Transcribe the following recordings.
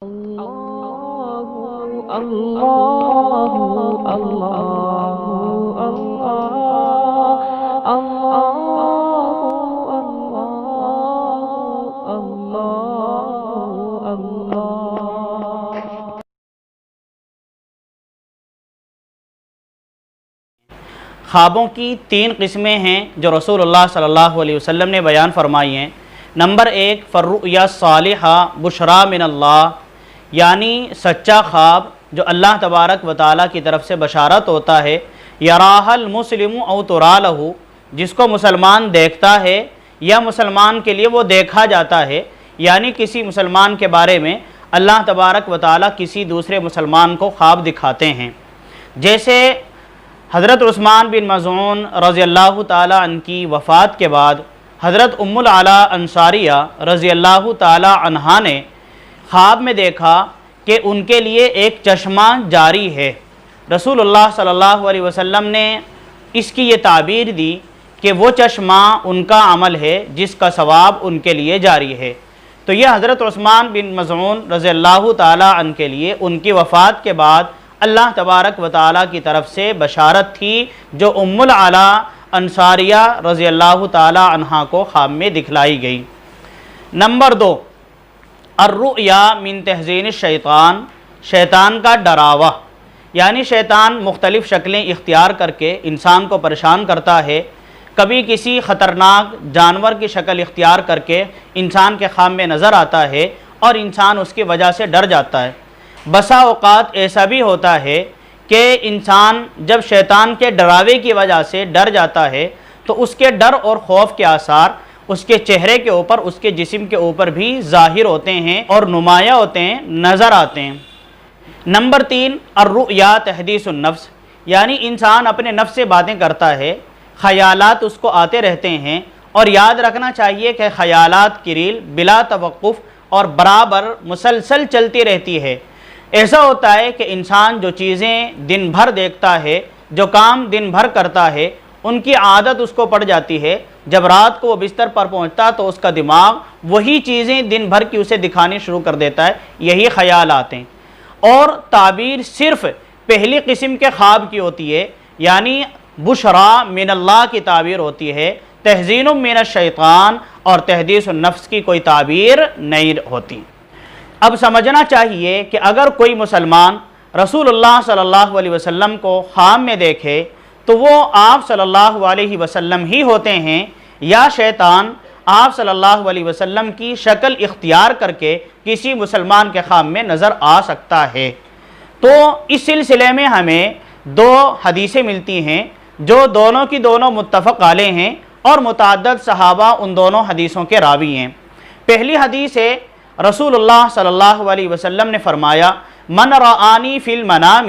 اللہ اللہ اللہ اللہ اللہ اللہ۔ خوابوں کی تین قسمیں ہیں جو رسول اللہ صلی اللہ علیہ وسلم نے بیان فرمائی ہیں۔ نمبر ایک، فالرؤیا صالحہ بشرا من اللہ، یعنی سچا خواب جو اللہ تبارک و تعالیٰ کی طرف سے بشارت ہوتا ہے۔ یراہ المسلم او ترا لہ، جس کو مسلمان دیکھتا ہے یا مسلمان کے لیے وہ دیکھا جاتا ہے، یعنی کسی مسلمان کے بارے میں اللہ تبارک و تعالیٰ کسی دوسرے مسلمان کو خواب دکھاتے ہیں۔ جیسے حضرت عثمان بن مظعون رضی اللہ تعالیٰ عنہ کی وفات کے بعد حضرت ام العلا انصاریہ رضی اللہ تعالیٰ عنہا نے خواب میں دیکھا کہ ان کے لیے ایک چشمہ جاری ہے۔ رسول اللہ صلی اللہ علیہ وسلم نے اس کی یہ تعبیر دی کہ وہ چشمہ ان کا عمل ہے جس کا ثواب ان کے لیے جاری ہے۔ تو یہ حضرت عثمان بن مظعون رضی اللہ تعالیٰ عنہ کے لیے ان کی وفات کے بعد اللہ تبارک و تعالیٰ کی طرف سے بشارت تھی جو ام العلا انصاریہ رضی اللہ تعالیٰ عنہا کو خواب میں دکھلائی گئی۔ نمبر دو، الرؤیا من تحزین الشیطان، شیطان کا ڈراوا، یعنی شیطان مختلف شکلیں اختیار کر کے انسان کو پریشان کرتا ہے۔ کبھی کسی خطرناک جانور کی شکل اختیار کر کے انسان کے خواب میں نظر آتا ہے اور انسان اس کی وجہ سے ڈر جاتا ہے۔ بسا اوقات ایسا بھی ہوتا ہے کہ انسان جب شیطان کے ڈراوے کی وجہ سے ڈر جاتا ہے تو اس کے ڈر اور خوف کے آثار اس کے چہرے کے اوپر، اس کے جسم کے اوپر بھی ظاہر ہوتے ہیں اور نمایاں ہوتے ہیں، نظر آتے ہیں۔ نمبر تین، الرؤیا تحدیث النفس، یعنی انسان اپنے نفس سے باتیں کرتا ہے، خیالات اس کو آتے رہتے ہیں، اور یاد رکھنا چاہیے کہ خیالات کی ریل بلا توقف اور برابر مسلسل چلتی رہتی ہے۔ ایسا ہوتا ہے کہ انسان جو چیزیں دن بھر دیکھتا ہے، جو کام دن بھر کرتا ہے، ان کی عادت اس کو پڑ جاتی ہے۔ جب رات کو وہ بستر پر پہنچتا تو اس کا دماغ وہی چیزیں دن بھر کی اسے دکھانی شروع کر دیتا ہے، یہی خیالات ہیں۔ اور تعبیر صرف پہلی قسم کے خواب کی ہوتی ہے، یعنی بشرا من اللہ کی تعبیر ہوتی ہے، تحزین من الشیطان اور تحدیث النفس کی کوئی تعبیر نہیں ہوتی۔ اب سمجھنا چاہیے کہ اگر کوئی مسلمان رسول اللہ صلی اللہ علیہ وسلم کو خواب میں دیکھے تو وہ آپ صلی اللہ علیہ وسلم ہی ہوتے ہیں، یا شیطان آپ صلی اللہ علیہ وسلم کی شکل اختیار کر کے کسی مسلمان کے خواب میں نظر آ سکتا ہے۔ تو اس سلسلے میں ہمیں دو حدیثیں ملتی ہیں جو دونوں کی دونوں متفق علیہ ہیں اور متعدد صحابہ ان دونوں حدیثوں کے راوی ہیں۔ پہلی حدیث ہے، رسول اللہ صلی اللہ علیہ وسلم نے فرمایا، من رآنی فی المنام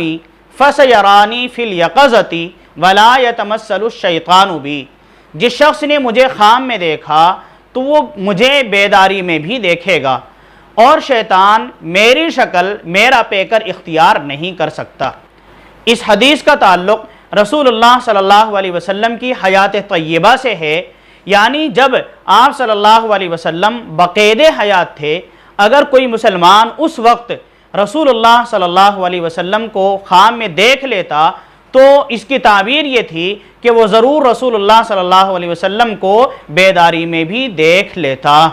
فسیرانی فی الیقظۃ ولا یتمثل الشیطان بی، جس شخص نے مجھے خواب میں دیکھا تو وہ مجھے بیداری میں بھی دیکھے گا، اور شیطان میری شکل میرا پیکر اختیار نہیں کر سکتا۔ اس حدیث کا تعلق رسول اللہ صلی اللہ علیہ وسلم کی حیات طیبہ سے ہے، یعنی جب آپ صلی اللہ علیہ وسلم بقید حیات تھے، اگر کوئی مسلمان اس وقت رسول اللہ صلی اللہ علیہ وسلم کو خواب میں دیکھ لیتا تو اس کی تعبیر یہ تھی کہ وہ ضرور رسول اللہ صلی اللہ علیہ وسلم کو بیداری میں بھی دیکھ لیتا،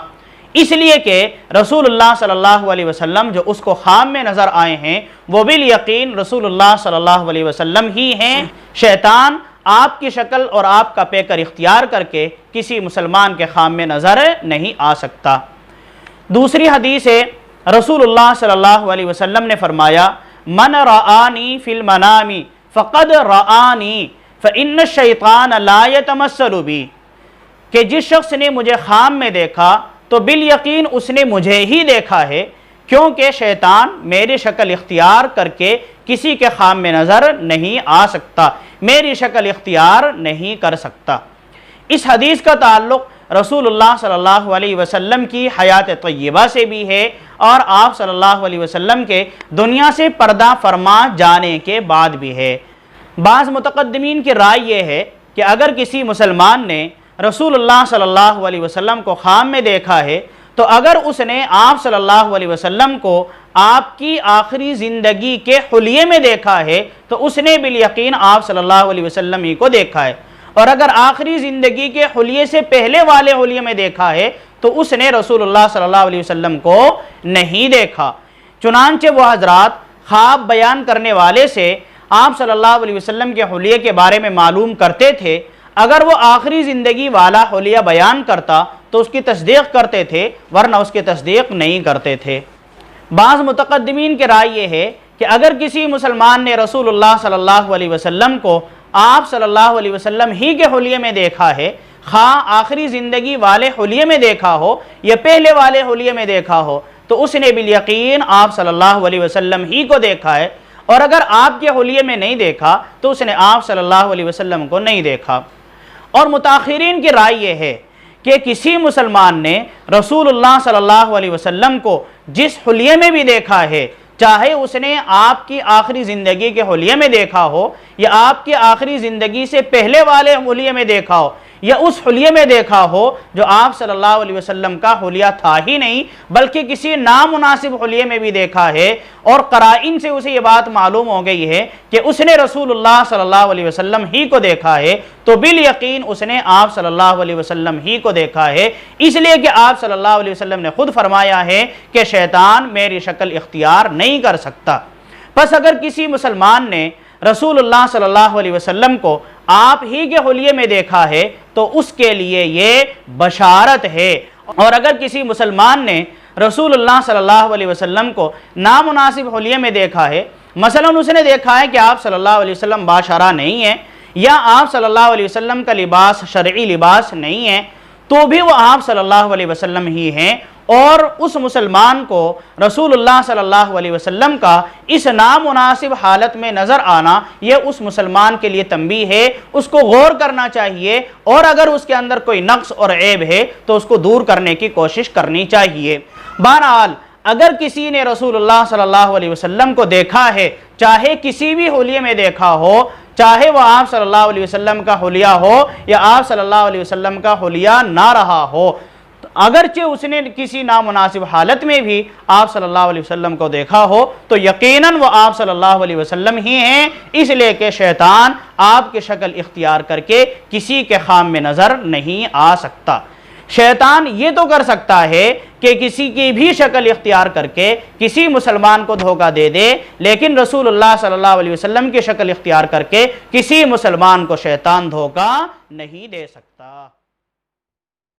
اس لیے کہ رسول اللہ صلی اللہ علیہ وسلم جو اس کو خواب میں نظر آئے ہیں وہ بالیقین رسول اللہ صلی اللہ علیہ وسلم ہی ہیں۔ شیطان آپ کی شکل اور آپ کا پیکر اختیار کر کے کسی مسلمان کے خواب میں نظر نہیں آ سکتا۔ دوسری حدیث ہے، رسول اللہ صلی اللہ علیہ وسلم نے فرمایا، من رآنی فی المنام فقد رآنی فإن الشیطان لا یتمثل بی، کہ جس شخص نے مجھے خواب میں دیکھا تو بالیقین اس نے مجھے ہی دیکھا ہے، کیونکہ شیطان میری شکل اختیار کر کے کسی کے خواب میں نظر نہیں آ سکتا، میری شکل اختیار نہیں کر سکتا۔ اس حدیث کا تعلق رسول اللہ صلی اللہ علیہ وسلم کی حیات طیبہ سے بھی ہے اور آپ صلی اللہ علیہ وسلم کے دنیا سے پردہ فرما جانے کے بعد بھی ہے۔ بعض متقدمین کی رائے یہ ہے کہ اگر کسی مسلمان نے رسول اللہ صلی اللہ علیہ وسلم کو خواب میں دیکھا ہے تو اگر اس نے آپ صلی اللہ علیہ وسلم کو آپ کی آخری زندگی کے حلیے میں دیکھا ہے تو اس نے بالیقین آپ صلی اللہ علیہ وسلم ہی کو دیکھا ہے، اور اگر آخری زندگی کے حلیے سے پہلے والے حلیے میں دیکھا ہے تو اس نے رسول اللہ صلی اللہ علیہ وسلم کو نہیں دیکھا۔ چنانچہ وہ حضرات خواب بیان کرنے والے سے آپ صلی اللہ علیہ وسلم کے حلیے کے بارے میں معلوم کرتے تھے، اگر وہ آخری زندگی والا حلیہ بیان کرتا تو اس کی تصدیق کرتے تھے، ورنہ اس کی تصدیق نہیں کرتے تھے۔ بعض متقدمین کی رائے یہ ہے کہ اگر کسی مسلمان نے رسول اللہ صلی اللہ علیہ وسلم کو آپ صلی اللہ علیہ وسلم ہی کے حلیے میں دیکھا ہے، خواہ آخری زندگی والے حلیے میں دیکھا ہو یا پہلے والے حلیے میں دیکھا ہو، تو اس نے بالیقین آپ صلی اللہ علیہ وسلم ہی کو دیکھا ہے، اور اگر آپ کے حلیے میں نہیں دیکھا تو اس نے آپ صلی اللہ علیہ وسلم کو نہیں دیکھا۔ اور متاخرین کی رائے یہ ہے کہ کسی مسلمان نے رسول اللہ صلی اللہ علیہ وسلم کو جس حلیے میں بھی دیکھا ہے، چاہے اس نے آپ کی آخری زندگی کے حلیے میں دیکھا ہو یا آپ کی آخری زندگی سے پہلے والے حلیے میں دیکھا ہو یا اس حلیے میں دیکھا ہو جو آپ صلی اللہ علیہ وسلم کا حلیہ تھا ہی نہیں بلکہ کسی نامناسب حلیے میں بھی دیکھا ہے، اور قرائن سے اسے یہ بات معلوم ہو گئی ہے کہ اس نے رسول اللہ صلی اللہ علیہ وسلم ہی کو دیکھا ہے، تو بالیقین اس نے آپ صلی اللہ علیہ وسلم ہی کو دیکھا ہے، اس لیے کہ آپ صلی اللہ علیہ وسلم نے خود فرمایا ہے کہ شیطان میری شکل اختیار نہیں کر سکتا۔ پس اگر کسی مسلمان نے رسول اللہ صلی اللہ علیہ وسلم کو آپ ہی کے حلیے میں دیکھا ہے تو اس کے لیے یہ بشارت ہے، اور اگر کسی مسلمان نے رسول اللہ صلی اللہ علیہ وسلم کو نامناسب حلیے میں دیکھا ہے، مثلا اس نے دیکھا ہے کہ آپ صلی اللہ علیہ وسلم باشرہ نہیں ہیں یا آپ صلی اللہ علیہ وسلم کا لباس شرعی لباس نہیں ہے، تو بھی وہ آپ صلی اللہ علیہ وسلم ہی ہیں، اور اس مسلمان کو رسول اللہ صلی اللہ علیہ وسلم کا اس نامناسب حالت میں نظر آنا یہ اس مسلمان کے لیے تنبیہ ہے، اس کو غور کرنا چاہیے، اور اگر اس کے اندر کوئی نقص اور عیب ہے تو اس کو دور کرنے کی کوشش کرنی چاہیے۔ بہرحال اگر کسی نے رسول اللہ صلی اللہ علیہ وسلم کو دیکھا ہے، چاہے کسی بھی حلیے میں دیکھا ہو، چاہے وہ آپ صلی اللہ علیہ وسلم کا حلیہ ہو یا آپ صلی اللہ علیہ وسلم کا حلیہ نہ رہا ہو، اگرچہ اس نے کسی نامناسب حالت میں بھی آپ صلی اللہ علیہ وسلم کو دیکھا ہو تو یقیناً وہ آپ صلی اللہ علیہ وسلم ہی ہیں، اس لیے کہ شیطان آپ کی شکل اختیار کر کے کسی کے خام میں نظر نہیں آ سکتا۔ شیطان یہ تو کر سکتا ہے کہ کسی کی بھی شکل اختیار کر کے کسی مسلمان کو دھوکہ دے دے، لیکن رسول اللہ صلی اللہ علیہ وسلم کی شکل اختیار کر کے کسی مسلمان کو شیطان دھوکہ نہیں دے سکتا۔